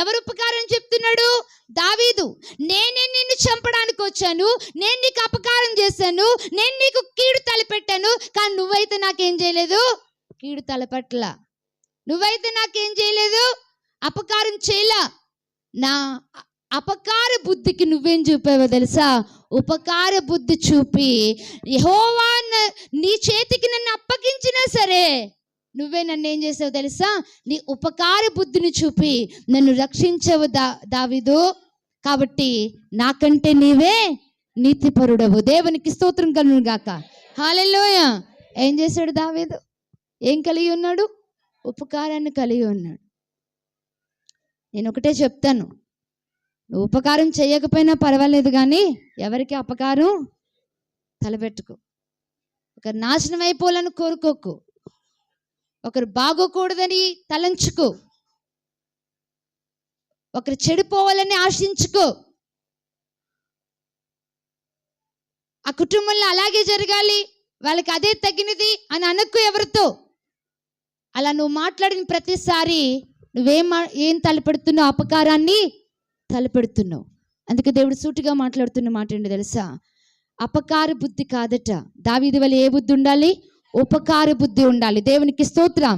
ఎవరు ఉపకారం చెప్తున్నాడు? దావీదు. నేనే నిన్ను చంపడానికి వచ్చాను, నేను నీకు అపకారం చేశాను, నేను నీకు కీడు తలపెట్టాను, కానీ నువ్వైతే నాకేం చేయలేదు, కీడు తలపెట్టల. నువ్వైతే నాకేం చేయలేదు, అపకారం చేయలా. నా అపకార బుద్ధికి నువ్వేం చూపావో తెలుసా? ఉపకార బుద్ధి చూపి, యెహోవా నీ చేతికి నన్ను అప్పగించినా సరే నువ్వే నన్ను ఏం చేసావు తెలుసా? నీ ఉపకార బుద్ధిని చూపి నన్ను రక్షించవు దావీదు. కాబట్టి నాకంటే నీవే నీతిపరుడవు. దేవునికి స్తోత్రం కలుగును గాక. హల్లెలూయా. ఏం చేశాడు దావీదు? ఏం కలిగి ఉన్నాడు? ఉపకారాన్ని కలిగి ఉన్నాడు. నేను ఒకటే చెప్తాను, నువ్వు ఉపకారం చేయకపోయినా పర్వాలేదు, కానీ ఎవరికి అపకారం తలపెట్టుకో. ఒకరు నాశనం అయిపోవాలని కోరుకోకు, ఒకరు బాగోకూడదని తలంచుకో, ఒకరు చెడిపోవాలని ఆశించుకో. ఆ కుటుంబంలో అలాగే జరగాలి, వాళ్ళకి అదే తగినది అని అనక్కు ఎవరితో. అలా నువ్వు మాట్లాడిన ప్రతిసారి ఏం తలపెడుతున్నావు? అపకారాన్ని తలపెడుతున్నావు. అందుకే దేవుడు సూటిగా మాట్లాడుతున్న మాట ఏంటి తెలుసా? అపకార బుద్ధి కాదట. దావీదు వల్ల ఏ బుద్ధి ఉండాలి? ఉపకార బుద్ధి ఉండాలి. దేవునికి స్తోత్రం.